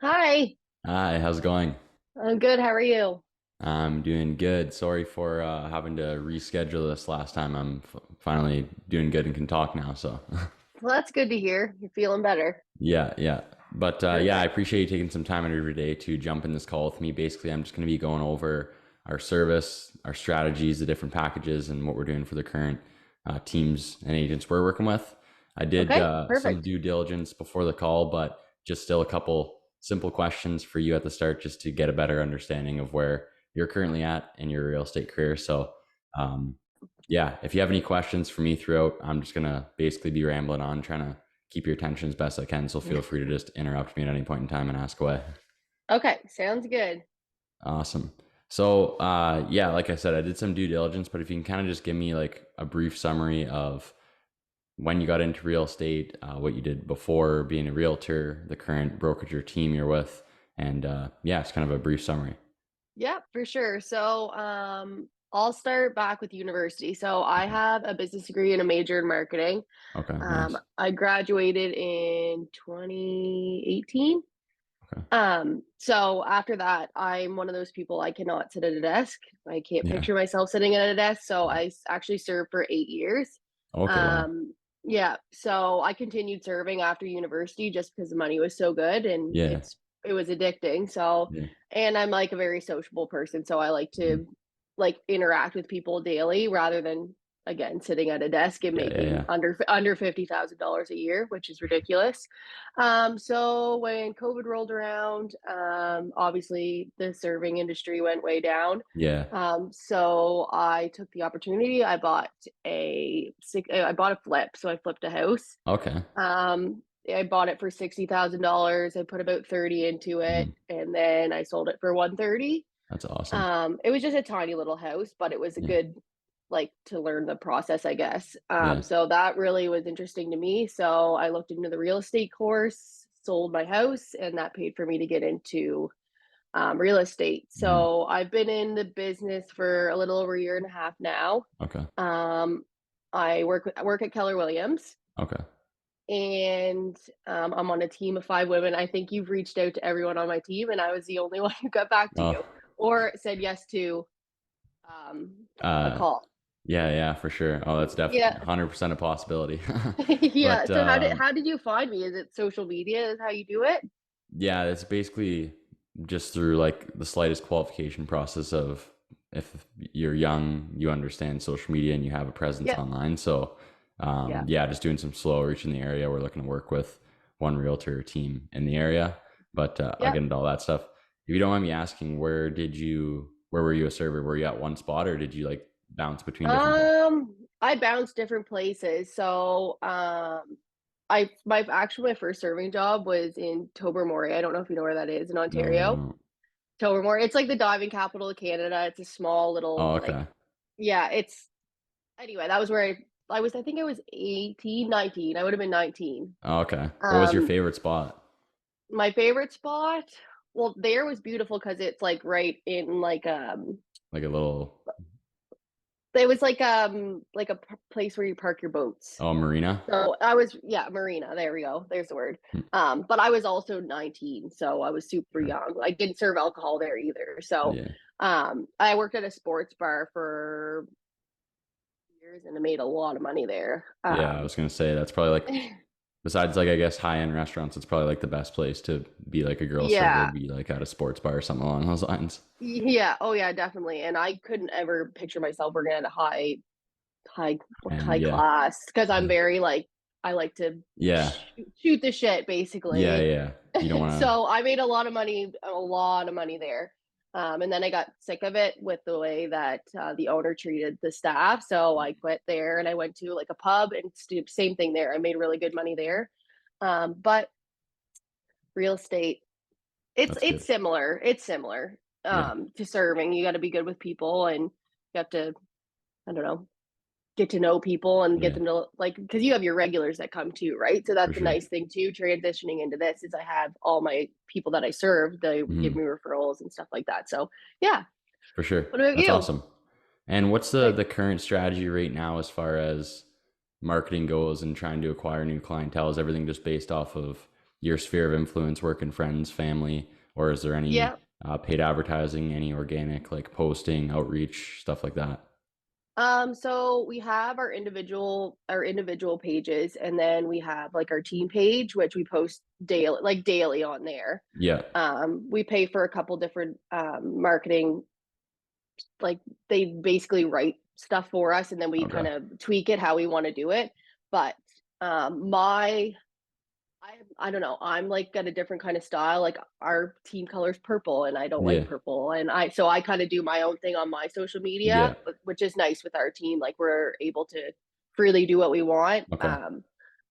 Hi, Hi, how's it going? I'm good. How are you? I'm doing good. Sorry for having to reschedule this last time. I'm finally doing good and can talk now. So, Well, that's good to hear. You're feeling better. yeah, yeah. But yeah, I Perfect. appreciate you taking some time out of your day to jump in this call with me. Basically, I'm just going to be going over our service, our strategies, the different packages, and what we're doing for the current teams and agents we're working with. I did Okay, some perfect. due diligence before the call, but just still a couple simple questions for you at the start just to get a better understanding of where you're currently at in your real estate career. So, um, yeah, if you have any questions for me throughout, I'm just going to basically be rambling on, trying to keep your attention as best I can. So feel free to just interrupt me at any point in time and ask away. Okay, sounds good. Awesome. So, yeah, like I said, I did some due diligence, but if you can kind of just give me like a brief summary of when you got into real estate, what you did before being a realtor, the current brokerage or team you're with, and yeah, it's kind of a brief summary. Yeah, for sure. I'll start back with university. So, I have a business degree and a major in marketing. Okay, nice. I graduated in 2018. Okay. So after that, I'm one of those people I cannot sit at a desk. I can't Yeah. picture myself sitting at a desk. So actually served for 8 years. Okay, wow. Um, yeah, so I continued serving after university just because the money was so good and Yeah. it was addicting. So, Yeah. and I'm like a very sociable person, so I like Mhm. to like interact with people daily rather than again sitting at a desk and Yeah, yeah, making yeah. under $50,000 a year, which is ridiculous. So when COVID rolled around, obviously the serving industry went way down. Yeah. So I took the opportunity. I bought a flip. So I flipped a house. Okay. I bought it for $60,000. I put about 30 into it, Mhm. and then I sold it for 130. That's awesome. It was just a tiny little house, but it was a Yeah. good like to learn the process, I guess. Yeah. So that really was interesting to me. So I looked into the real estate course, sold my house, and that paid for me to get into real estate. Mhm. So I've been in the business for a little over a year and a half now. Okay. Um, I work at Keller Williams, Okay. and I'm on a team of 5 women. I think you've reached out to everyone on my team, and I was the only one who got back to Oh, you or said yes to a uh, call. yeah, yeah, for sure. Oh, that's definitely Yeah. 100% a possibility. Yeah. But So how did you find me? Is it social media is how you do it? yeah, it's basically just through like the slightest qualification process of if you're young, you understand social media and you have a presence Yeah. online. So, Yeah. yeah, just doing some slow reach in the area. We're looking to work with one realtor team in the area, but I'll Yeah. get into all that stuff. If you don't mind me asking, where were you a server? Were you at one spot or did you like bounce between different places? I bounced different places. So my first serving job was in Tobermory. I don't know if you know where that is in No, I Ontario. don't. Tobermory. It's like the diving capital of Canada. It's a small Oh, little like okay. yeah, it's anyway, that was where I think I was 18, 19. I would have been 19. Oh, okay. What was your Um favorite spot? my favorite spot, well, there was beautiful because it's like right in Like a little, it was like a place where you park your boats. oh, marina? So I was yeah, marina, there we go. There's the word. Hmm, But I was also 19, so I was super okay. young. I didn't serve alcohol there either. So Yeah. I worked at a sports bar for years and I made a lot of money there. Yeah, I was gonna say that's probably like besides like I guess high end restaurants, it's probably like the best place to be like a girl server Yeah. would be like at a sports bar or something along those lines. Yeah. Oh yeah, definitely. And I couldn't ever picture myself working at a high And high yeah, class because I'm yeah, very like I like to yeah, shoot the shit yeah, basically. yeah. You don't want to. So I made a lot of money there. And then I got sick of it with the way that the owner treated the staff. So I quit there and I went to like a pub and same thing there. I made really good money there. But real estate, That's it's good. similar. It's similar Yeah, to serving. You got to be good with people and you have to, I don't know, get to know people and get yeah, them to like because you have your regulars that come too, right? So for that's a sure, nice thing too. Transitioning into this is I have all my people that I serve, they give hmm me referrals and stuff like that. So yeah. for sure. What about That's you? awesome. And what's the Like, the current strategy right now as far as marketing goes and trying to acquire new clientele? Is everything just based off of your sphere of influence, work and friends, family, or is there any Yeah. paid advertising, any organic like posting, outreach, stuff like that? So we have our individual pages, and then we have like our team page, which we post daily on there. Yeah. We pay for a couple different marketing, like they basically write stuff for us, and then we kind Okay. of tweak it how we want to do it. But my I don't know. I'm like got a different kind of style. Like our team color is purple, and I don't like Yeah. purple. And I kind of do my own thing on my social media, Yeah. which is nice with our team. Like we're able to freely do what we want. Okay.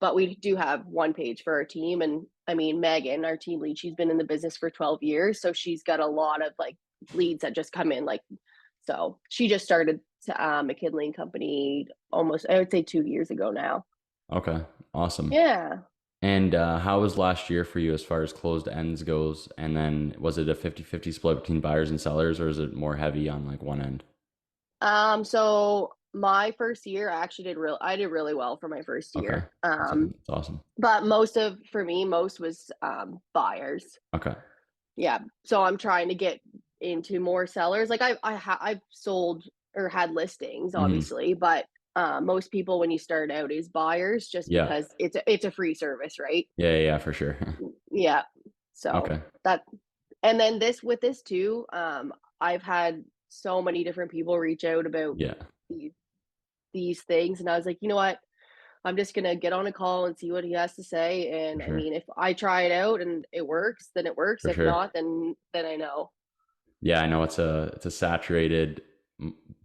But we do have one page for our team, and I mean Megan, our team lead, she's been in the business for 12 years, so she's got a lot of like leads that just come in. Like, so she just started McKinley and Company almost, I would say, 2 years ago now. Okay. Awesome. Yeah. And how was last year for you as far as closed ends goes? And then was it a 50-50 split between buyers and sellers, or is it more heavy on like one end? So my first year, I did really well for my first Okay. year. That's awesome. But for me, most was buyers. Okay. Yeah. So I'm trying to get into more sellers. Like I've sold or had listings, Hmm. obviously, but most people when you start out is buyers, just Yeah. because it's a free service, right? Yeah. Yeah. Yeah, for sure. Yeah. So Okay. that, and then this too, I've had so many different people reach out about Yeah, these these things, and I was like, you know what, I'm just gonna get on a call and see what he has to say. for And I sure. mean, if I try it out and it works, then it works. For If sure. not, then I know. Yeah, I know it's a saturated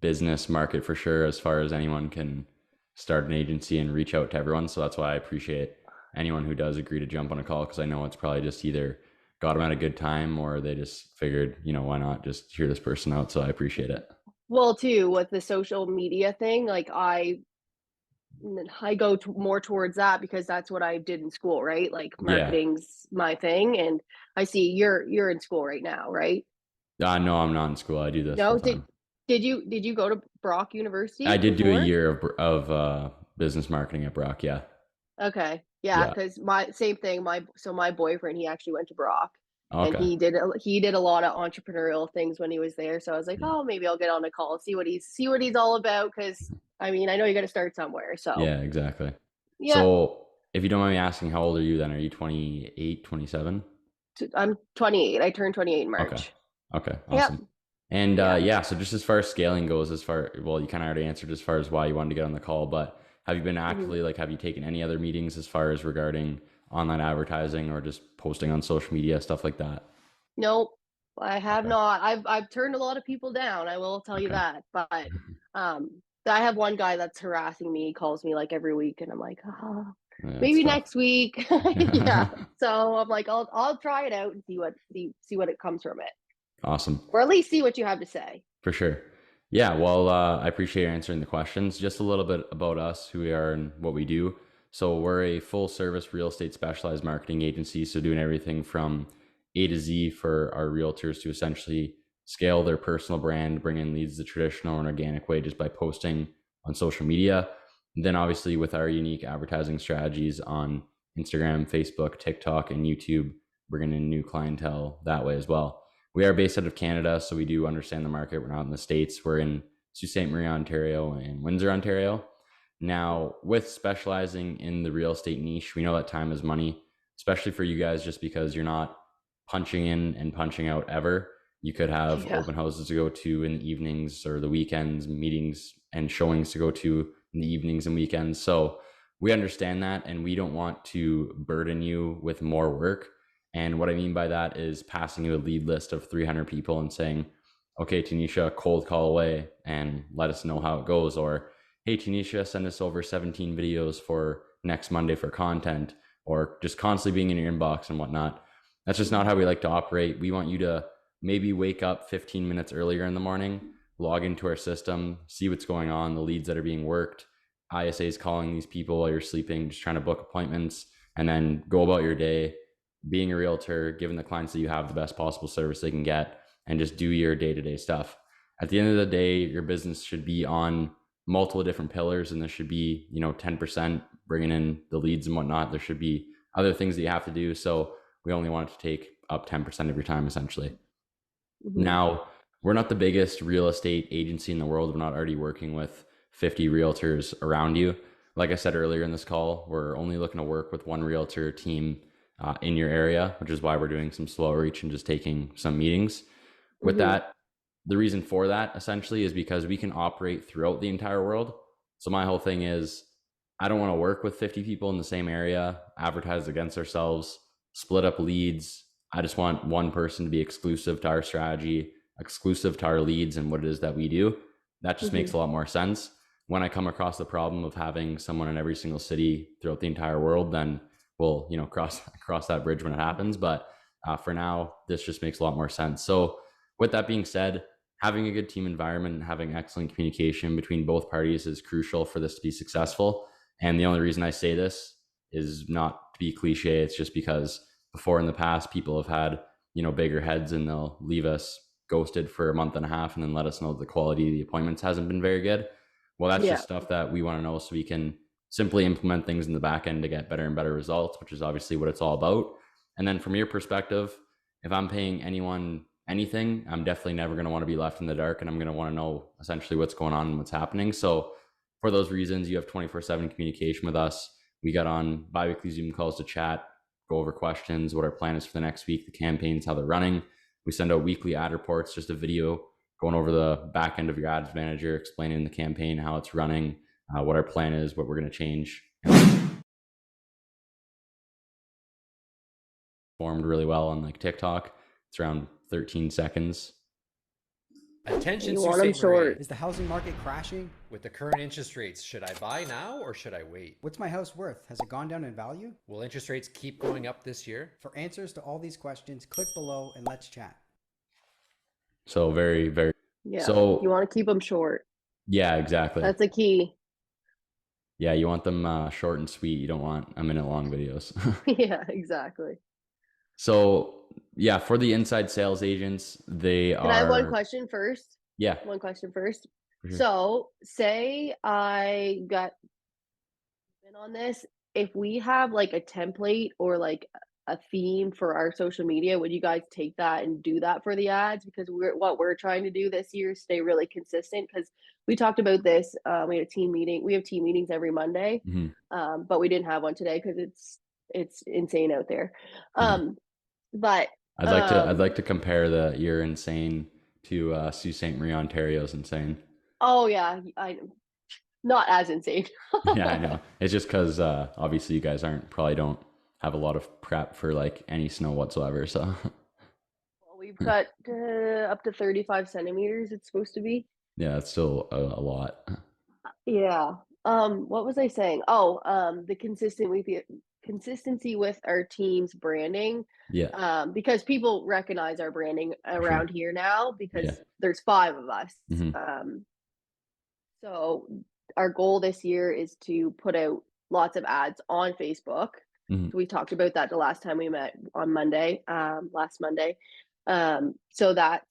business market for sure as far as anyone can start an agency and reach out to everyone. So that's why I appreciate anyone who does agree to jump on a call because I know it's probably just either got them at a good time or they just figured, why not just hear this person out. So I appreciate it. Well, too, with the social media thing, like I go more towards that because that's what I did in school, right? Like Yeah. marketing's my thing, and I see you're in school right now, right? No, I'm not in school. I do this full No, time. did you go to Brock I University did do a before? year of business marketing at Brock. Yeah. Okay. Yeah, Yeah. because my same thing. My boyfriend, he actually went to Brock, and Okay. he did a lot of entrepreneurial things when he was there. So I was like, Yeah. oh, maybe I'll get on a call, see what he's all about. Because I mean, I know you got to start somewhere. So Yeah, exactly. yeah, So if you don't mind me asking, how old are you then? Are you 28, 27? I'm 28. I turned 28 in Okay. March. Okay. Yep. Awesome. And Yeah. yeah, so just as far as scaling goes, well, you kind of already answered as far as why you wanted to get on the call, but have you been Hmm. actively, like, have you taken any other meetings as far as regarding online advertising or just posting on social media, stuff like that? Nope, I have Okay. not. I've turned a lot of people down, I will tell you Okay. that. But I have one guy that's harassing me, he calls me like every week, and I'm like, oh, That's maybe tough. next week. Yeah. So I'm like, I'll try it out and see what it comes from it, Awesome. or at least see what you have to say. For sure. Yeah, well, I appreciate you answering the questions. Just a little bit about us, who we are, and what we do. So, we're a full service real estate specialized marketing agency. So, doing everything from A to Z for our realtors to essentially scale their personal brand, bring in leads the traditional and organic way just by posting on social media. And then, obviously, with our unique advertising strategies on Instagram, Facebook, TikTok, and YouTube, bringing in new clientele that way as well. We are based out of Canada, so we do understand the market. We're not in the States. We're in Sault Ste. Marie, Ontario, and Windsor, Ontario. Now, with specializing in the real estate niche, we know that time is money, especially for you guys, just because you're not punching in and punching out ever. You could have Yeah. open houses to go to in the evenings or the weekends, meetings and showings to go to in the evenings and weekends. So we understand that, and we don't want to burden you with more work. And what I mean by that is passing you a lead list of 300 people and saying, okay, Tanisha, cold call away and let us know how it goes. Or, hey, Tanisha, send us over 17 videos for next Monday for content, or just constantly being in your inbox and whatnot. That's just not how we like to operate. We want you to maybe wake up 15 minutes earlier in the morning, log into our system, see what's going on, the leads that are being worked, ISAs calling these people while you're sleeping, just trying to book appointments, and then go about your day being a realtor, giving the clients that you have the best possible service they can get, and just do your day-to-day stuff. At the end of the day, your business should be on multiple different pillars, and there should be 10% bringing in the leads and whatnot. There should be other things that you have to do. So we only want it to take up 10% of your time essentially. Mm-hmm. Now, we're not the biggest real estate agency in the world. We're not already working with 50 realtors around you. Like I said earlier in this call, we're only looking to work with one realtor team in your area, which is why we're doing some slow reach and just taking some meetings. With Mm-hmm. that, the reason for that essentially is because we can operate throughout the entire world. So my whole thing is I don't want to work with 50 people in the same area, advertise against ourselves, split up leads. I just want one person to be exclusive to our strategy, exclusive to our leads and what it is that we do. That just makes Mm-hmm. a lot more sense. When I come across the problem of having someone in every single city throughout the entire world, then we'll, cross that bridge when it happens. But for now, this just makes a lot more sense. So with that being said, having a good team environment and having excellent communication between both parties is crucial for this to be successful. And the only reason I say this is not to be cliche. It's just because before in the past, people have had, bigger heads and they'll leave us ghosted for a month and a half and then let us know the quality of the appointments hasn't been very good. Well, that's Yeah. just stuff that we want to know so we can simply implement things in the back end to get better and better results, which is obviously what it's all about. And then from your perspective, if I'm paying anyone anything, I'm definitely never going to want to be left in the dark, and I'm going to want to know essentially what's going on and what's happening. So for those reasons, you have 24/7 communication with us. We got on biweekly Zoom calls to chat, go over questions, what our plan is for the next week, the campaigns, how they're running. We send out weekly ad reports, just a video going over the back end of your ads manager, explaining the campaign, how it's running, what our plan is, what we're going to change. Formed really well on like TikTok. It's around 13 seconds. Attention You Sault want them Ste. Marie. short. Is the housing market crashing? With the current interest rates, should I buy now or should I wait? What's my house worth? Has it gone down in value? Will interest rates keep going up this year? For answers to all these questions, click below and let's chat. So very, very. Yeah. So You want to keep them short. yeah, exactly. That's the key. Yeah, you want them short and sweet. You don't want a minute long videos. Yeah, exactly. So yeah, for the inside sales agents, they Can I have one are. question first? Yeah, One question first. for sure. So, say I got in on this. If we have like a template or like a theme for our social media, would you guys take that and do that for the ads? Because what we're trying to do this year is stay really consistent. Because we talked about this. We had a team meeting. We have team meetings every Monday, Mhm. but we didn't have one today because it's insane out there. But I'd like to compare the "You're Insane" to Sault Ste. Marie, Ontario's insane. oh yeah, I not as insane. Yeah, I know. It's just because obviously you guys probably don't have a lot of prep for like any snow whatsoever. So Well, we've got up to 35 centimeters. It's supposed to be. yeah, it's still a lot. Yeah. What was I saying? Oh, the consistency with our team's branding. Yeah, Because people recognize our branding for sure. around here now Yeah. because there's 5 of us. Hmm. So our goal this year is to put out lots of ads on Facebook. Hmm. So we talked about that the last time we met on Monday, last Monday. So that's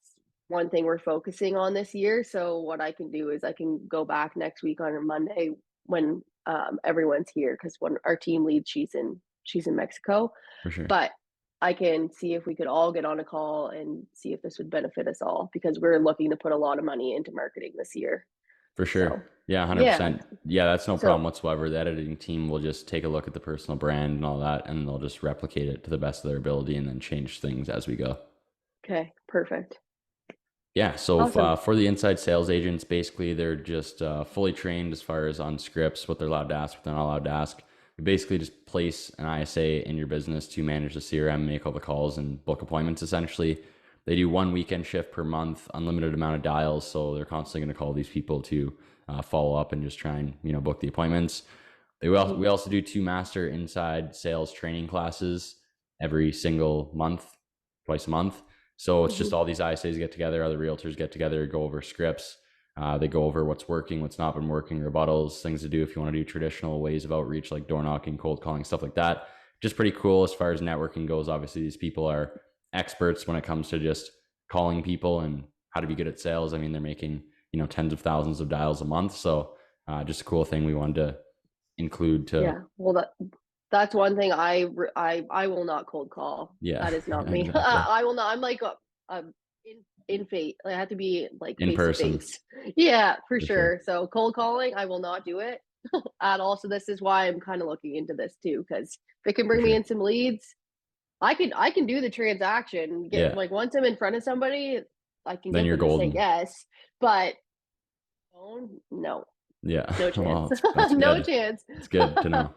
one thing we're focusing on this year. So what I can do is I can go back next week on a Monday when everyone's here because when our team lead, she's in Mexico. For sure. But I can see if we could all get on a call and see if this would benefit us all because we're looking to put a lot of money into marketing this year. For sure. So Yeah, yeah. 100%. Yeah, that's no problem So whatsoever. The editing team will just take a look at the personal brand and all that, and they'll just replicate it to the best of their ability and then change things as we go. okay, perfect. Yeah, so Awesome. for the inside sales agents, basically they're just fully trained as far as on scripts, what they're allowed to ask, what they're not allowed to ask. We basically just place an ISA in your business to manage the CRM, make all the calls, and book appointments essentially. They do one weekend shift per month, unlimited amount of dials, so they're constantly going to call these people to follow up and just try and book the appointments. We also do 2 master inside sales training classes every single month, twice a month. So it's just all these ISAs get together, other realtors get together, go over scripts. They go over what's working, what's not been working, rebuttals, things to do if you want to do traditional ways of outreach like door knocking, cold calling, stuff like that. Just pretty cool as far as networking goes. Obviously, these people are experts when it comes to just calling people and how to be good at sales. I mean, they're making tens of thousands of dials a month. So just a cool thing we wanted to include to Yeah. Well, That's one thing I will not cold call. Yeah, That is not me. exactly. I will not. I'm like in face. I have to be like In face to person, face. Yeah, for for sure. sure. So cold calling, I will not do it at all. So this is why I'm kind of looking into this too, because if it can For bring me sure. in some leads, I can do the transaction. Get Yeah. like once I'm in front of somebody, I can Then get you're them to say golden. yes. But no, Yeah. no chance. Well, that's No good. chance. It's good to know.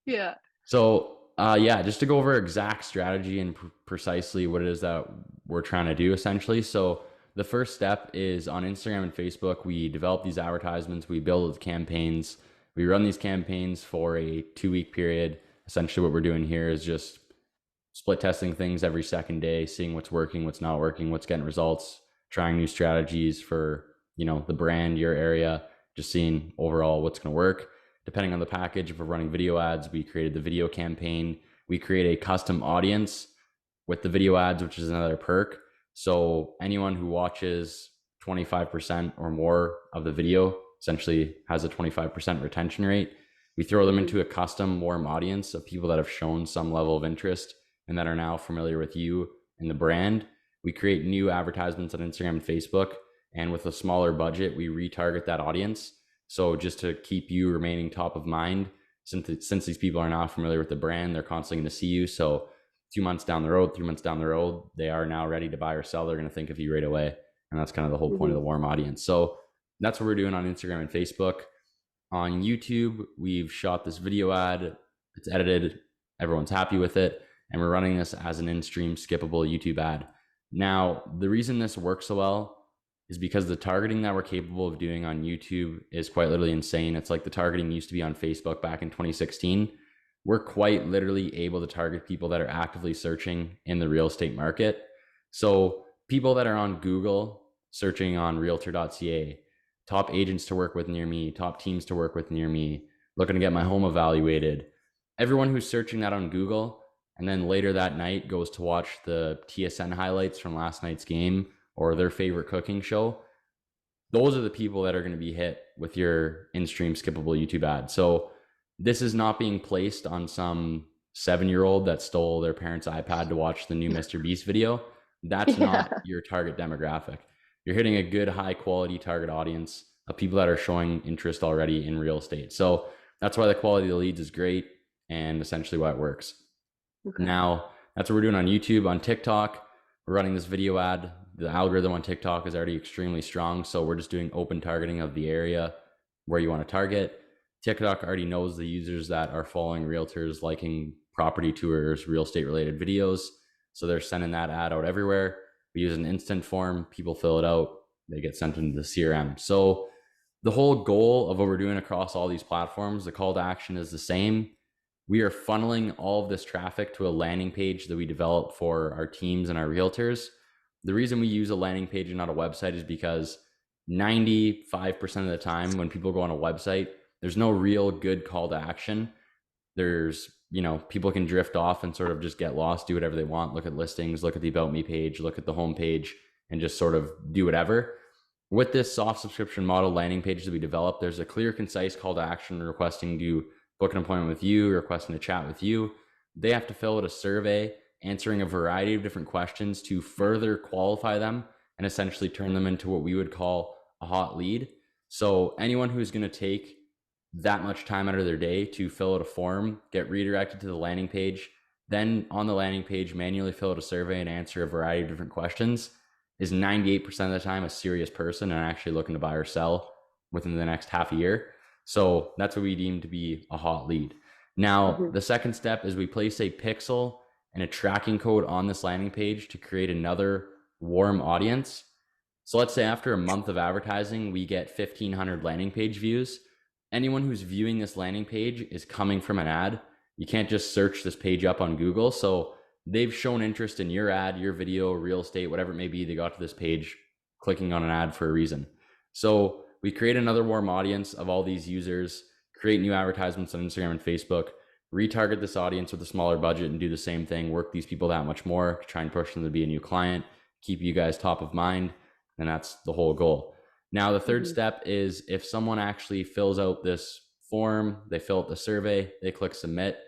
Yeah. So, yeah, just to go over exact strategy and precisely what it is that we're trying to do essentially. So, the first step is on Instagram and Facebook, we develop these advertisements, we build campaigns, we run these campaigns for a 2-week period. Essentially, what we're doing here is just split testing things every second day, seeing what's working, what's not working, what's getting results, trying new strategies for, the brand, your area, just seeing overall what's going to work. Depending on the package, if we're running video ads, we created the video campaign. We create a custom audience with the video ads, which is another perk. So anyone who watches 25% or more of the video essentially has a 25% retention rate. We throw them into a custom warm audience of people that have shown some level of interest and that are now familiar with you and the brand. We create new advertisements on Instagram and Facebook. And with a smaller budget, we retarget that audience. So just to keep you remaining top of mind, since these people are now familiar with the brand, they're constantly going to see you. So 2 months down the road, 3 months down the road, they are now ready to buy or sell. They're going to think of you right away. And that's kind of the whole point of the warm audience. So that's what we're doing on Instagram and Facebook. On YouTube, we've shot this video ad. It's edited. Everyone's happy with it. And we're running this as an in-stream skippable YouTube ad. Now, the reason this works so well is because the targeting that we're capable of doing on YouTube is quite literally insane. It's like the targeting used to be on Facebook back in 2016. We're quite literally able to target people that are actively searching in the real estate market. So people that are on Google searching on realtor.ca, top agents to work with near me, top teams to work with near me, looking to get my home evaluated. Everyone who's searching that on Google and then later that night goes to watch the TSN highlights from last night's game or their favorite cooking show, those are the people that are going to be hit with your in-stream skippable YouTube ad. So this is not being placed on some 7-year-old that stole their parents' iPad to watch the new Mr. Beast video. That's not your target demographic. You're hitting a good, high quality target audience of people that are showing interest already in real estate. So that's why the quality of the leads is great and essentially why it works. Okay. Now, that's what we're doing on YouTube. On TikTok, we're running this video ad. The algorithm on TikTok is already extremely strong. So we're just doing open targeting of the area where you want to target. TikTok already knows the users that are following realtors, liking property tours, real estate related videos. So they're sending that ad out everywhere. We use an instant form. People fill it out. They get sent into the CRM. So the whole goal of what we're doing across all these platforms, the call to action is the same. We are funneling all of this traffic to a landing page that we develop for our teams and our realtors. The reason we use a landing page and not a website is because 95% of the time when people go on a website, there's no real good call to action. There's, people can drift off and sort of just get lost, do whatever they want, look at listings, look at the About Me page, look at the home page, and just sort of do whatever. With this soft subscription model landing page that we developed, there's a clear, concise call to action requesting to book an appointment with you, requesting to chat with you. They have to fill out a survey answering a variety of different questions to further qualify them and essentially turn them into what we would call a hot lead. So anyone who's going to take that much time out of their day to fill out a form, get redirected to the landing page, then on the landing page manually fill out a survey and answer a variety of different questions is 98% of the time a serious person and actually looking to buy or sell within the next half a year. So that's what we deem to be a hot lead. Now, the second step is we place a pixel and a tracking code on this landing page to create another warm audience. So let's say after a month of advertising, we get 1,500 landing page views. Anyone who's viewing this landing page is coming from an ad. You can't just search this page up on Google. So they've shown interest in your ad, your video, real estate, whatever it may be. They got to this page clicking on an ad for a reason. So we create another warm audience of all these users, create new advertisements on Instagram and Facebook, retarget this audience with a smaller budget and do the same thing, work these people that much more to try and push them to be a new client, keep you guys top of mind. And that's the whole goal. Now, the third step is if someone actually fills out this form, they fill out the survey, they click submit,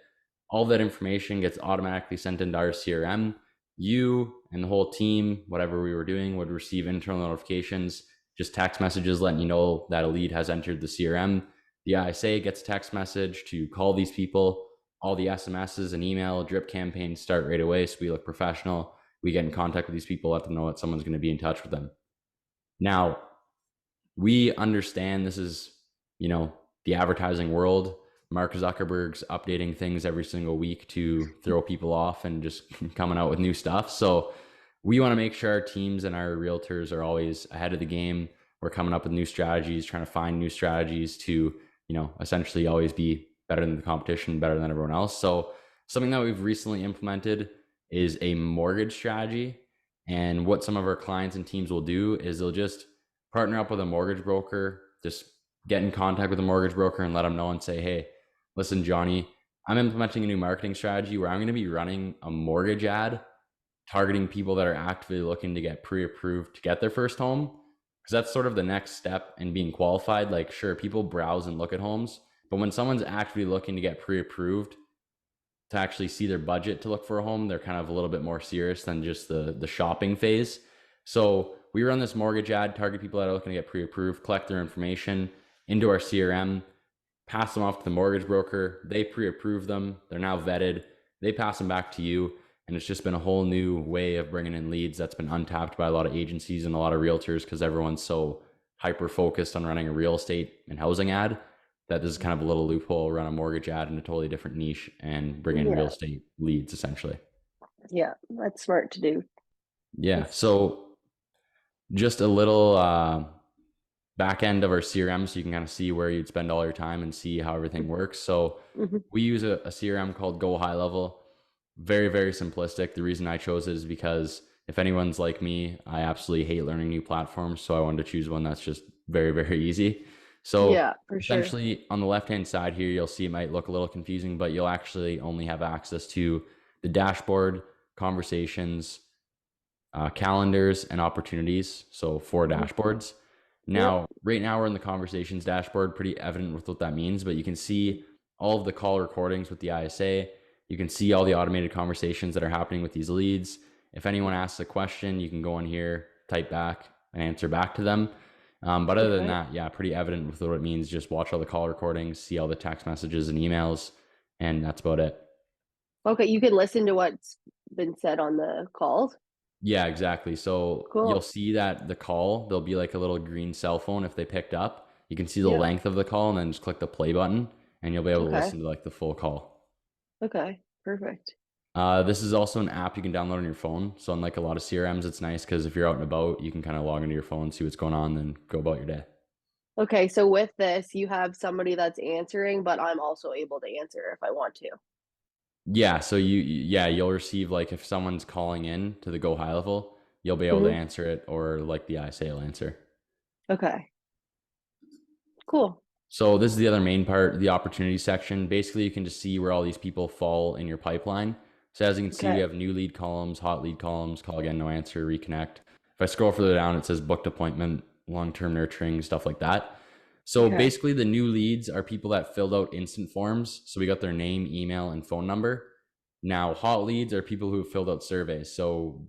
All that information gets automatically sent into our CRM. You and the whole team, whatever we were doing, would receive internal notifications, just text messages letting you know that a lead has entered the CRM. The ISA gets a text message to call these people. All the SMSs and email drip campaigns start right away, so we look professional. We get in contact with these people, let them know that someone's going to be in touch with them. Now, we understand this is, the advertising world. Mark Zuckerberg's updating things every single week to throw people off and just coming out with new stuff. So we want to make sure our teams and our realtors are always ahead of the game. We're coming up with new strategies, trying to find new strategies to, essentially always be better than the competition, better than everyone else. So something that we've recently implemented is a mortgage strategy. And what some of our clients and teams will do is they'll just partner up with a mortgage broker, just get in contact with a mortgage broker and let them know and say, hey, listen, Johnny, I'm implementing a new marketing strategy where I'm going to be running a mortgage ad targeting people that are actively looking to get pre-approved to get their first home. Because that's sort of the next step in being qualified. Like, sure, people browse and look at homes, but when someone's actively looking to get pre-approved to actually see their budget to look for a home, they're kind of a little bit more serious than just the shopping phase. So we run this mortgage ad, target people that are looking to get pre-approved, collect their information into our CRM, pass them off to the mortgage broker. They pre-approve them. They're now vetted. They pass them back to you. And it's just been a whole new way of bringing in leads that's been untapped by a lot of agencies and a lot of realtors because everyone's so hyper focused on running a real estate and housing ad that this is kind of a little loophole, run a mortgage ad in a totally different niche and bring in real estate leads essentially. Yeah, that's smart to do. Yeah. So just a little back end of our CRM so you can kind of see where you'd spend all your time and see how everything works. So we use a CRM called Go High Level. Very, very simplistic. The reason I chose it is because if anyone's like me, I absolutely hate learning new platforms. So I wanted to choose one that's just very, very easy. So yeah, for essentially sure. on the left-hand side here, you'll see it might look a little confusing, but you'll actually only have access to the dashboard, conversations, calendars, and opportunities. So 4 dashboards. Now, right now we're in the conversations dashboard, pretty evident with what that means, but you can see all of the call recordings with the ISA. You can see all the automated conversations that are happening with these leads. If anyone asks a question, you can go in here, type back, and answer back to them. But other than that, yeah, pretty evident with what it means. Just watch all the call recordings, see all the text messages and emails, and that's about it. Okay, you can listen to what's been said on the calls. Yeah, exactly. So Cool. you'll see that the call, there'll be like a little green cell phone if they picked up. You can see the length of the call and then just click the play button and you'll be able to listen to like the full call. Okay, perfect. This is also an app you can download on your phone. So unlike a lot of CRMs, it's nice because if you're out and about, you can kind of log into your phone, see what's going on, then go about your day. Okay, so with this, you have somebody that's answering, but I'm also able to answer if I want to. Yeah, so you'll receive like if someone's calling in to the Go High Level, you'll be able to answer it or like the ISA will answer. Okay. Cool. So this is the other main part, the opportunity section. Basically, you can just see where all these people fall in your pipeline. So as you can see, we have new lead columns, hot lead columns, call again, no answer, reconnect. If I scroll further down, it says booked appointment, long-term nurturing, stuff like that. So basically the new leads are people that filled out instant forms. So we got their name, email, and phone number. Now hot leads are people who have filled out surveys. So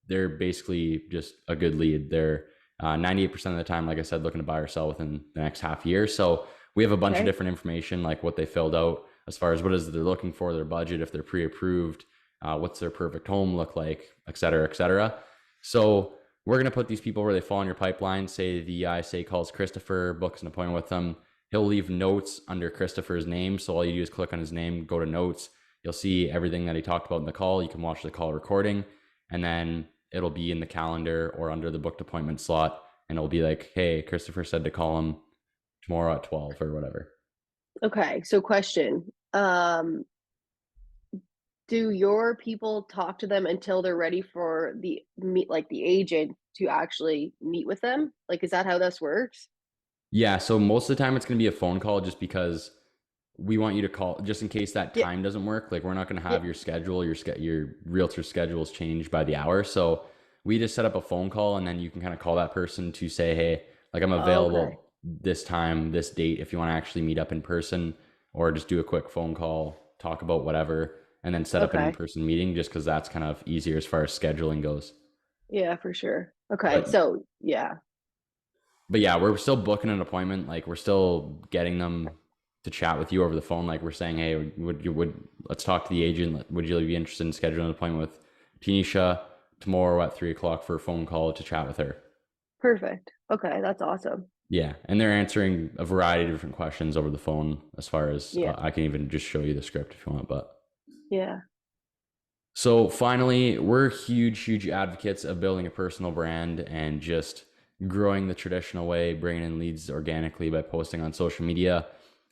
they're basically just a good lead. They're 98% of the time, like I said, looking to buy or sell within the next half year. So we have a bunch of different information, like what they filled out as far as what is it they're looking for, their budget, if they're pre-approved, what's their perfect home look like, et cetera, et cetera. So we're going to put these people where they fall in your pipeline. Say the ISA calls Christopher, books an appointment with them. He'll leave notes under Christopher's name. So all you do is click on his name, go to notes. You'll see everything that he talked about in the call. You can watch the call recording, and then it'll be in the calendar or under the booked appointment slot. And it'll be like, hey, Christopher said to call him tomorrow at 12 or whatever. Okay, so question. Do your people talk to them until they're ready for the agent to actually meet with them? Like, is that how this works? Yeah, so most of the time it's going to be a phone call just because we want you to call just in case that time doesn't work. Like we're not going to have your schedule, your realtor schedules changed by the hour. So we just set up a phone call and then you can kind of call that person to say, hey, like I'm available this time, this date, if you want to actually meet up in person or just do a quick phone call talk about whatever, and then set up an Okay. in-person meeting, just because that's kind of easier as far as scheduling goes. Yeah, for sure. Okay. But So yeah. but yeah, we're still booking an appointment. Like we're still getting them to chat with you over the phone. Like we're saying, hey, would let's talk to the agent. Would you be interested in scheduling an appointment with Tanisha tomorrow at 3 o'clock for a phone call to chat with her? Perfect. Okay, that's awesome. Yeah, and they're answering a variety of different questions over the phone. As far as Yeah. I can even just show you the script if you want, but. Yeah. So finally, we're huge advocates of building a personal brand and just growing the traditional way, bringing in leads organically by posting on social media,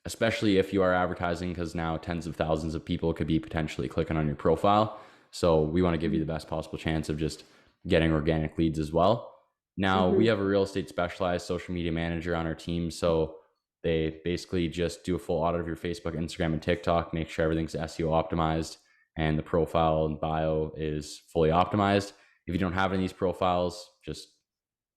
especially if you are advertising, because now tens of thousands of people could be potentially clicking on your profile. So we want to give you the best possible chance of just getting organic leads as well. Now we have a real estate specialized social media manager on our team. So they basically just do a full audit of your Facebook, Instagram, and TikTok, make sure everything's SEO optimized and the profile and bio is fully optimized. If you don't have any of these profiles, just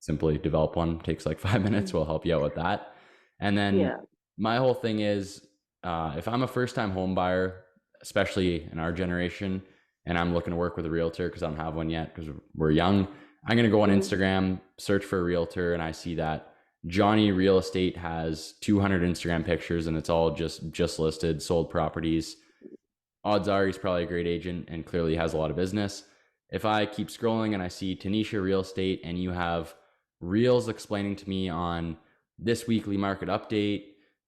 simply develop one. It takes like 5 minutes. We'll help you out with that. And then my whole thing is, if I'm a first-time home buyer, especially in our generation, and I'm looking to work with a realtor because I don't have one yet because we're young, I'm going to go on Instagram, search for a realtor, and I see that Johnny Real Estate has 200 Instagram pictures and it's all just listed, sold properties. Odds are he's probably a great agent and clearly has a lot of business. If I keep scrolling and I see Tanisha Real Estate and you have reels explaining to me on this weekly market update,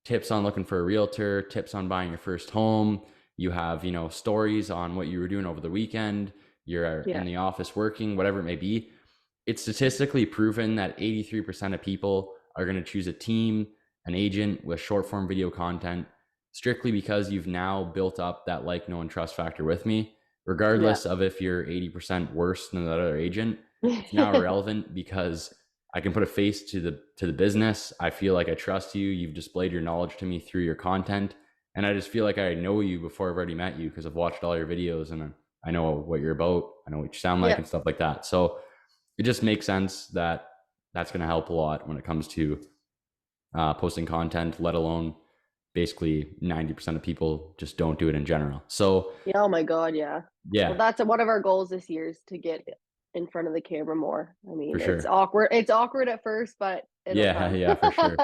tips on looking for a realtor, tips on buying your first home, you have, stories on what you were doing over the weekend, you're in the office working, whatever it may be, it's statistically proven that 83% of people are going to choose a team, an agent with short form video content, strictly because you've now built up that like, know, and trust factor with me. Regardless of if you're 80% worse than that other agent, it's now irrelevant because I can put a face to the business. I feel like I trust you. You've displayed your knowledge to me through your content. And I just feel like I know you before I've already met you because I've watched all your videos and I know what you're about. I know what you sound like and stuff like that. So it just makes sense that that's going to help a lot when it comes to posting content, let alone basically 90% of people just don't do it in general. So oh my God, yeah. Yeah. Well, that's one of our goals this year is to get in front of the camera more. I mean, For it's sure. awkward. It's awkward at first, but yeah, for sure.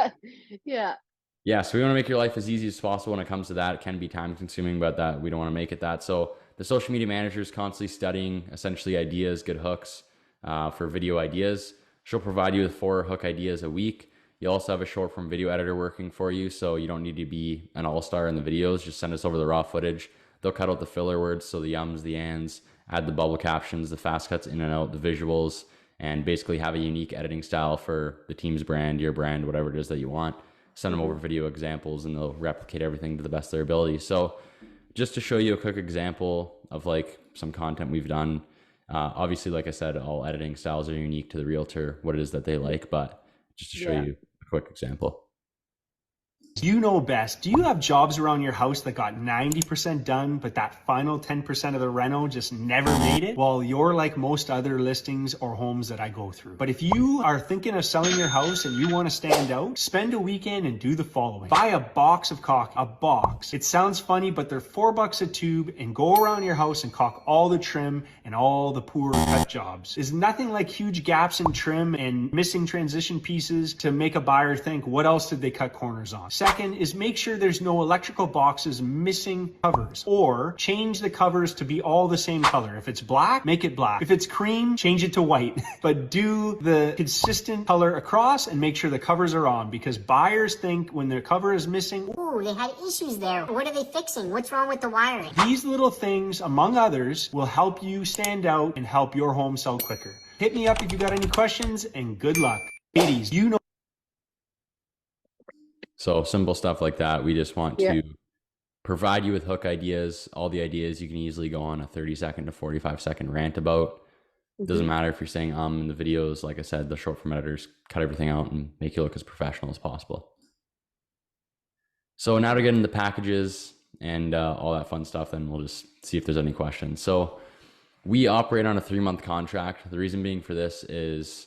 Yeah. So we want to make your life as easy as possible when it comes to that. It can be time consuming, but that we don't want to make it that. So the social media manager is constantly studying essentially ideas, good hooks for video ideas. She'll provide you with 4 hook ideas a week. You also have a short form video editor working for you, so you don't need to be an all-star in the videos. Just send us over the raw footage. They'll cut out the filler words, so the ums, the ands, add the bubble captions, the fast cuts in and out, the visuals, and basically have a unique editing style for the team's brand, your brand, whatever it is that you want. Send them over video examples and they'll replicate everything to the best of their ability. So just to show you a quick example of like some content we've done, obviously, like I said, all editing styles are unique to the realtor, what it is that they like, but just to show you a quick example. You know best. Do you have jobs around your house that got 90% done, but that final 10% of the reno just never made it? Well, you're like most other listings or homes that I go through. But if you are thinking of selling your house and you want to stand out, spend a weekend and do the following. Buy a box of caulk, a box. It sounds funny, but they're $4 a tube, and go around your house and caulk all the trim and all the poor cut jobs. There's nothing like huge gaps in trim and missing transition pieces to make a buyer think, what else did they cut corners on? Second is make sure there's no electrical boxes missing covers, or change the covers to be all the same color. If it's black, make it black. If it's cream, change it to white. But do the consistent color across and make sure the covers are on, because buyers think when their cover is missing, ooh, they had issues there. What are they fixing? What's wrong with the wiring? These little things, among others, will help you stand out and help your home sell quicker. Hit me up if you got any questions, and good luck. Ladies, you know. So simple stuff like that. We just want to provide you with hook ideas. All the ideas you can easily go on a 30-second to 45-second rant about. Doesn't matter if you're saying in the videos. Like I said, the short form editors cut everything out and make you look as professional as possible. So now to get into packages and all that fun stuff, then we'll just see if there's any questions. So we operate on a 3-month contract. The reason being for this is,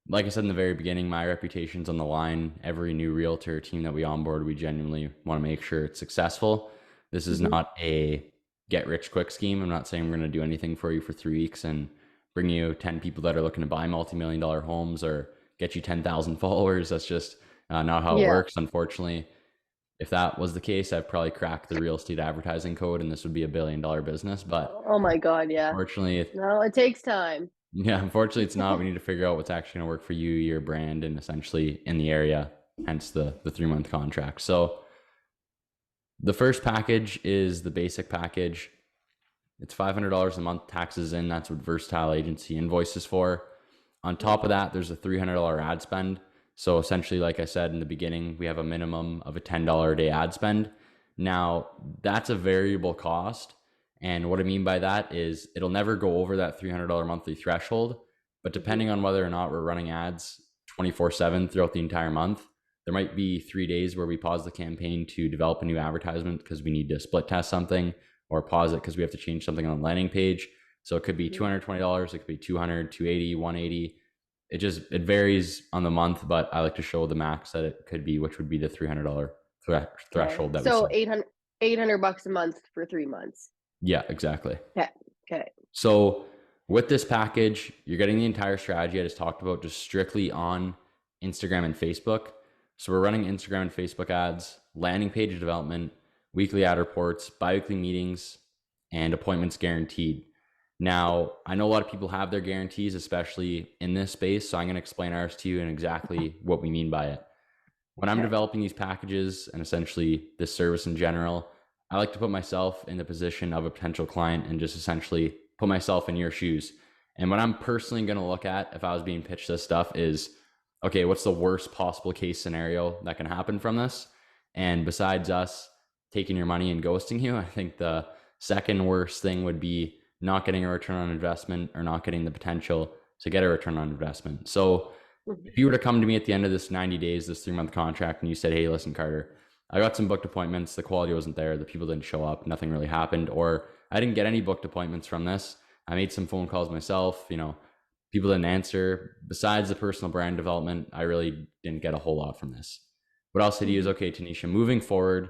like I said in the very beginning, my reputation's on the line. Every new realtor team that we onboard, we genuinely want to make sure it's successful. This is not a get rich quick scheme. I'm not saying we're going to do anything for you for 3 weeks and bring you 10 people that are looking to buy multi-million dollar homes or get you 10,000 followers. That's just not how it Yeah. works. Unfortunately, if that was the case, I've probably cracked the real estate advertising code and this would be $1 billion business. But Oh my God. Yeah. unfortunately, No, it takes time. yeah, unfortunately it's not. We need to figure out what's actually going to work for you, your brand, and essentially in the area, hence the 3-month contract. So the first package is the basic package. It's $500 a month, taxes in. That's what Versatile Agency invoices for. On top of that, there's a $300 ad spend. So essentially, like I said in the beginning, we have a minimum of a $10 a day ad spend. Now, that's a variable cost. And what I mean by that is it'll never go over that $300 monthly threshold. But depending on whether or not we're running ads 24/7 throughout the entire month, there might be 3 days where we pause the campaign to develop a new advertisement because we need to split test something, or pause it because we have to change something on the landing page. So it could be $220, it could be $200, $280, $180. It varies on the month, but I like to show the max that it could be, which would be the $300 threshold that So we set. $800 a month for 3 months. Yeah, exactly. Okay. Okay. So with this package, you're getting the entire strategy I just talked about, just strictly on Instagram and Facebook. So we're running Instagram and Facebook ads, landing page development, weekly ad reports, biweekly meetings, and appointments guaranteed. Now, I know a lot of people have their guarantees, especially in this space. So I'm going to explain ours to you and exactly what we mean by it. When I'm developing these packages and essentially this service in general, I like to put myself in the position of a potential client and just essentially put myself in your shoes. And what I'm personally going to look at if I was being pitched this stuff is, okay, what's the worst possible case scenario that can happen from this? And besides us taking your money and ghosting you, I think the second worst thing would be not getting a return on investment or not getting the potential to get a return on investment. So if you were to come to me at the end of this 90 days, this 3-month contract, and you said, hey, listen, Carter, I got some booked appointments. The quality wasn't there. The people didn't show up. Nothing really happened. Or I didn't get any booked appointments from this. I made some phone calls myself. People didn't answer. Besides the personal brand development, I really didn't get a whole lot from this. What I'll say to you is, okay, Tanisha, moving forward,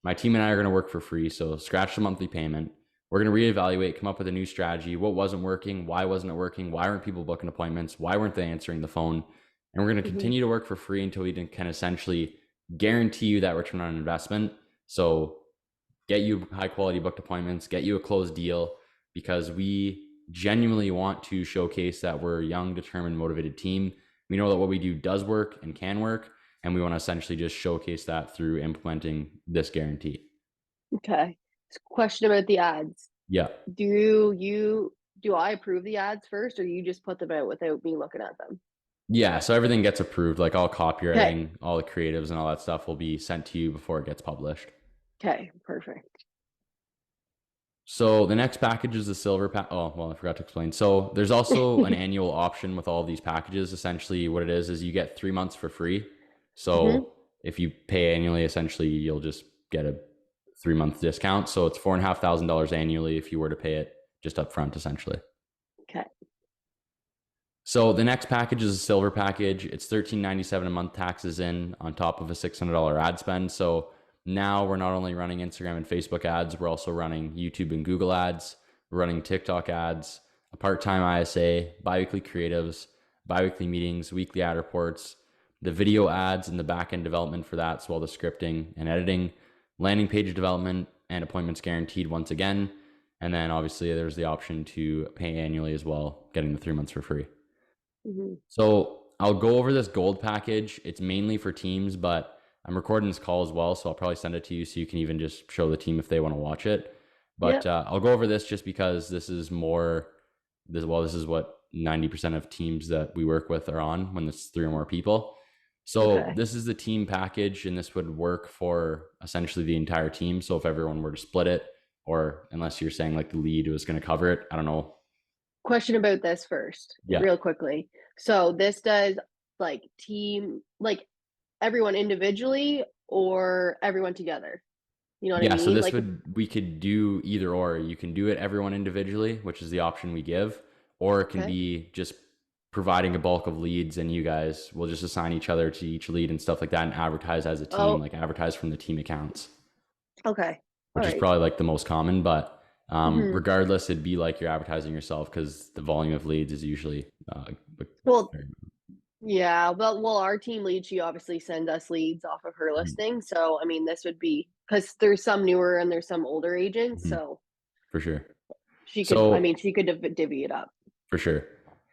my team and I are going to work for free. So scratch the monthly payment. We're going to reevaluate, come up with a new strategy. What wasn't working? Why wasn't it working? Why weren't people booking appointments? Why weren't they answering the phone? And we're going to continue to work for free until we can essentially guarantee you that return on investment. So get you high quality booked appointments, get you a closed deal, because we genuinely want to showcase that we're a young, determined, motivated team. We know that what we do does work and can work. And we want to essentially just showcase that through implementing this guarantee. Okay. Question about the ads. Yeah. Do I approve the ads first, or you just put them out without me looking at them? Yeah. So everything gets approved. Like all copywriting, all the creatives and all that stuff will be sent to you before it gets published. Okay. Perfect. So the next package is the silver pack. Oh, well, I forgot to explain. So there's also an annual option with all of these packages. Essentially what it is you get 3 months for free. So if you pay annually, essentially you'll just get a 3-month discount. So it's $4,500 annually if you were to pay it just up front, essentially. Okay. So the next package is a silver package. It's $13.97 a month, taxes in, on top of a $600 ad spend. So now we're not only running Instagram and Facebook ads, we're also running YouTube and Google ads. We're running TikTok ads, a part-time ISA, biweekly creatives, biweekly meetings, weekly ad reports, the video ads and the back-end development for that, so all the scripting and editing, landing page development, and appointments guaranteed once again. And then obviously there's the option to pay annually as well, getting the 3 months for free. So I'll go over this gold package. It's mainly for teams, but I'm recording this call as well, so I'll probably send it to you so you can even just show the team if they want to watch it. But I'll go over this just because this is what 90% of teams that we work with are on when it's 3 or more people. So this is the team package, and this would work for essentially the entire team. So if everyone were to split it, or unless you're saying like the lead was going to cover it, I don't know. Question about this first, real quickly. So this does like team, like everyone individually or everyone together? You know what I mean? So this we could do either or. You can do it everyone individually, which is the option we give, or it can be just providing a bulk of leads, and you guys will just assign each other to each lead and stuff like that and advertise as a team, like advertise from the team accounts. Okay. which All is right. probably like the most common. But Mhm. regardless, it'd be like you're advertising yourself because the volume of leads is usually Well, yeah, well, our team lead, she obviously sends us leads off of her Mhm, listing. So, I mean, this would be because there's some newer and there's some older agents. mhm, So for sure. she could, I So mean, she could divvy it up. for sure.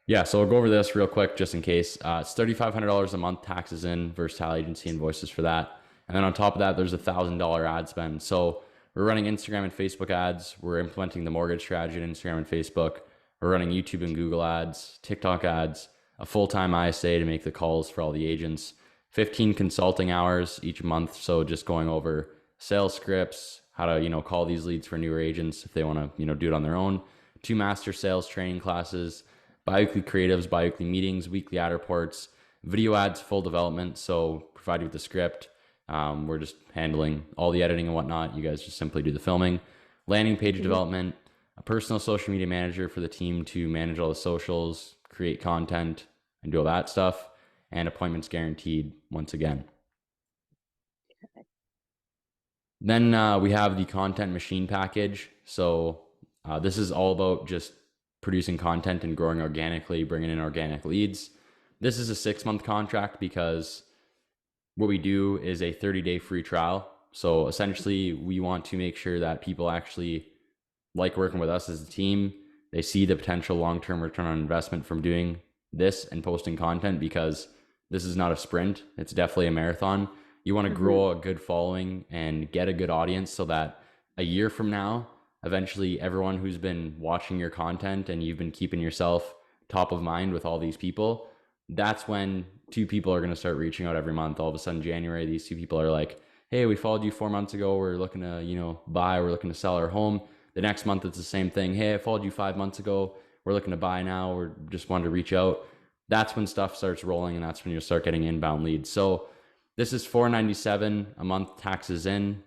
Yeah, so we'll go over this real quick just in case. It's $3,500 a month, taxes in, versatile agency invoices for that. And then on top of that, there's $1,000 ad spend. So we're running Instagram and Facebook ads. We're implementing the mortgage strategy in Instagram and Facebook. We're running YouTube and Google ads, TikTok ads, a full-time ISA to make the calls for all the agents, 15 consulting hours each month. So just going over sales scripts, how to, call these leads for newer agents if they want to, do it on their own, 2 master sales training classes, biweekly creatives, biweekly meetings, weekly ad reports, video ads, full development. So provide you with the script. We're just handling all the editing and whatnot. You guys just simply do the filming, landing page development, a personal social media manager for the team to manage all the socials, create content, and do all that stuff, and appointments guaranteed once again. Then we have the content machine package. So this is all about just producing content and growing organically, bringing in organic leads. This is a 6-month contract because what we do is a 30-day free trial. So essentially, we want to make sure that people actually like working with us as a team. They see the potential long-term return on investment from doing this and posting content, because this is not a sprint. It's definitely a marathon. You want to grow a good following and get a good audience so that a year from now, eventually everyone who's been watching your content and you've been keeping yourself top of mind with all these people, that's when 2 people are going to start reaching out every month. All of a sudden, January, these 2 people are like, hey, we followed you 4 months ago. We're looking to, buy, we're looking to sell our home. The next month, it's the same thing. Hey, I followed you 5 months ago. We're looking to buy now. We're just wanted to reach out. That's when stuff starts rolling, and that's when you'll start getting inbound leads. So this is $497 a month, taxes in.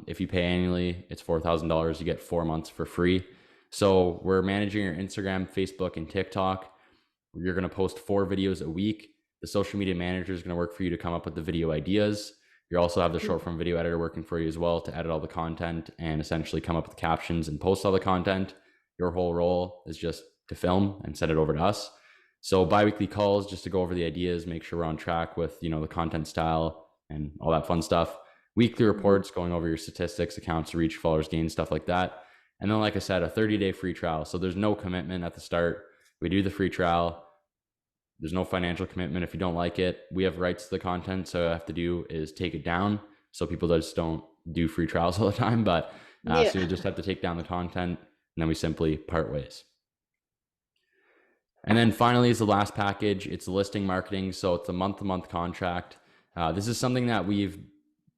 If you pay annually, it's $4,000. You get 4 months for free. So we're managing your Instagram, Facebook, and TikTok. You're going to post 4 videos a week. The social media manager is going to work for you to come up with the video ideas. You also have the short form video editor working for you as well to edit all the content and essentially come up with captions and post all the content. Your whole role is just to film and send it over to us. So biweekly calls just to go over the ideas, make sure we're on track with, the content style and all that fun stuff. Weekly reports going over your statistics, accounts to reach, followers gained, stuff like that. And then, like I said, a 30-day free trial. So there's no commitment at the start. We do the free trial. There's no financial commitment. If you don't like it, we have rights to the content. So all I have to do is take it down. So people just don't do free trials all the time. But so you just have to take down the content, and then we simply part ways. And then finally is the last package. It's listing marketing. So it's a month-to-month contract. This is something that we've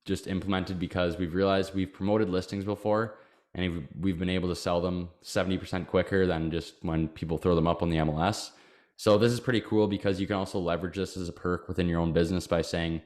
just implemented because we've realized we've promoted listings before, and we've been able to sell them 70% quicker than just when people throw them up on the MLS. So this is pretty cool because you can also leverage this as a perk within your own business by saying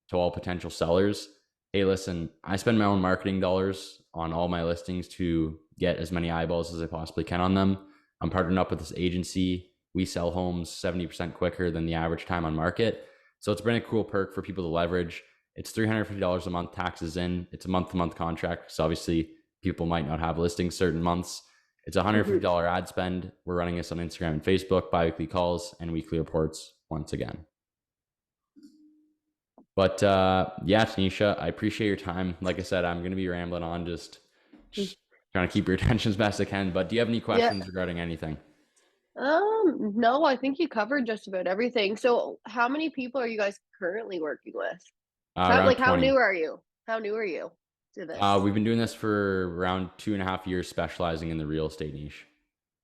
to all potential sellers, hey, listen, I spend my own marketing dollars on all my listings to get as many eyeballs as I possibly can on them. I'm partnered up with this agency. We sell homes 70% quicker than the average time on market. So it's been a cool perk for people to leverage. It's $350 a month, taxes in. It's a month-to-month contract. So obviously people might not have listings certain months. It's a $150 ad spend. We're running this on Instagram and Facebook, biweekly calls, and weekly reports once again. But yeah, Tanisha, I appreciate your time. Like I said, I'm going to be rambling on, just trying to keep your attention as best I can. But do you have any questions regarding anything? No, I think you covered just about everything. So how many people are you guys currently working with? Around 20. How new are you? How new are you to this? We've been doing this for around 2.5 years, specializing in the real estate niche.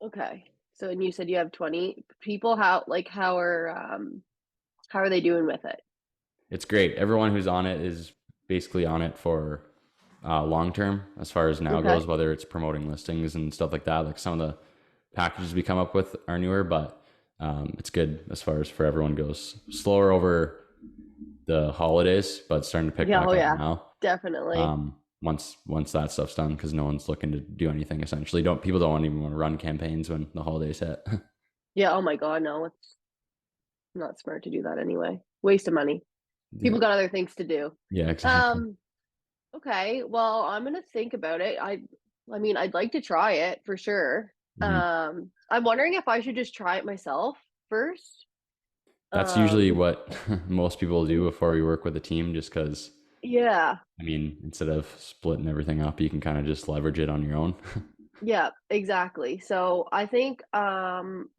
Okay. So, and you said you have 20 people. How are they doing with it? It's great. Everyone who's on it is basically on it for long term, as far as now goes, whether it's promoting listings and stuff like that. Like some of the packages we come up with are newer, but it's good as far as for everyone goes. Slower over the holidays, but starting to pick back up now. Definitely. Once that stuff's done, because no one's looking to do anything essentially. People don't even want to run campaigns when the holidays hit. Yeah. Oh my God, no, it's not smart to do that anyway. Waste of money. People got other things to do. Yeah, exactly. Okay. Well, I'm gonna think about it. I mean, I'd like to try it for sure. Mhm. I'm wondering if I should just try it myself first. That's usually Be- what most people do before we work with a team, just because, yeah. I mean, instead of splitting everything up, you can kind of just leverage it on your own. Yeah, exactly. So I think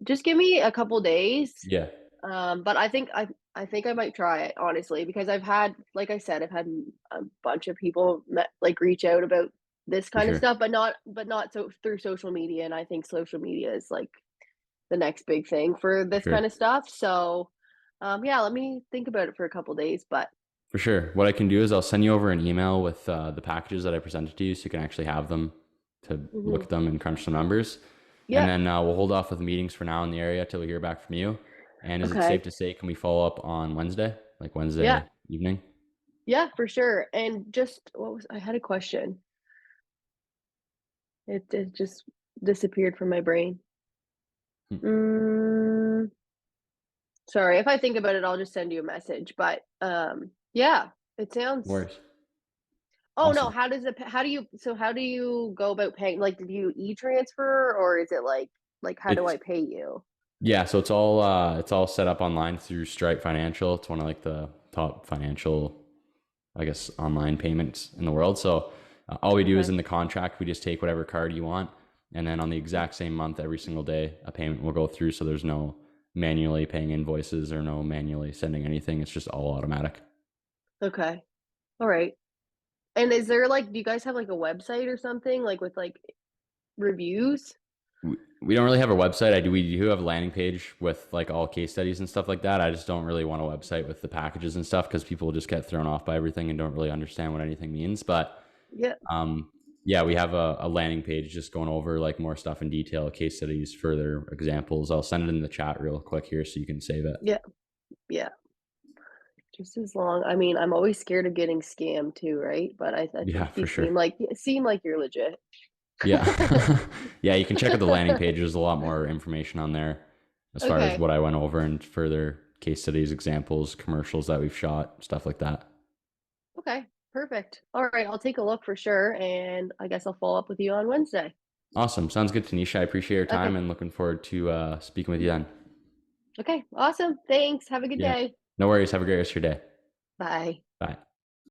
just give me a couple days. Yeah, But I think I might try it honestly because I've had, like I said, I've had a bunch of people like reach out about this for kind of sure. stuff, but not so through social media. And I think social media is like the next big thing for For this sure. kind of stuff. So, yeah, let me think about it for a couple days. But For sure. What I can do is I'll send you over an email with the packages that I presented to you so you can actually have them to look mhm. at them and crunch some numbers. And Yeah, then we'll hold off with meetings for now in the area till we hear back from you. And is it safe okay, to say, can we follow up on Wednesday, like yeah, Wednesday evening? yeah, for sure. And just what was I had a question. It just disappeared from my brain. Hmm. Mm, Sorry, if I think about it, I'll just send you a message. But yeah, it No sounds. worries. Oh no, Awesome. how does it? How do you go about paying? Like, do you e-transfer or is it like how do It's I pay you? Yeah, so it's all set up online through Stripe Financial. It's one of like the top financial, I guess, online payments in the world. So all we do is Okay. in the contract, we just take whatever card you want, and then on the Mm. exact same month, every single day, a payment will go through. So there's no manually paying invoices or no manually sending anything. It's just all automatic. Okay. All right. And is there like, do you guys have like a website or something like with like reviews? We don't really have a website. We do have a landing page with like all case studies and stuff like that. I just don't really want a website with the packages and stuff because people just get thrown off by everything and don't really understand what anything means. But Yeah. um, yeah, we have a landing page just going over like more stuff in detail, case studies, further examples. I'll send it in the chat real quick here so you can save it. Yeah. Yeah. Just as long. I mean, I'm always scared of getting scammed too, right? But I Yeah, think you for sure. seem like you're legit. Yeah. Yeah, you can check out the landing page. There's a lot more information on there as far as Okay. what I went over and further case studies, examples, commercials that we've shot, stuff like that. Okay, perfect. All right, I'll take a look for sure, and I guess I'll follow up with you on Wednesday. Awesome. Sounds good, Tanisha. I appreciate your time Okay. and looking forward to speaking with you then. Okay, awesome. Thanks. Have a good Yeah. day. No worries. Have a great rest of your day. Bye. Bye.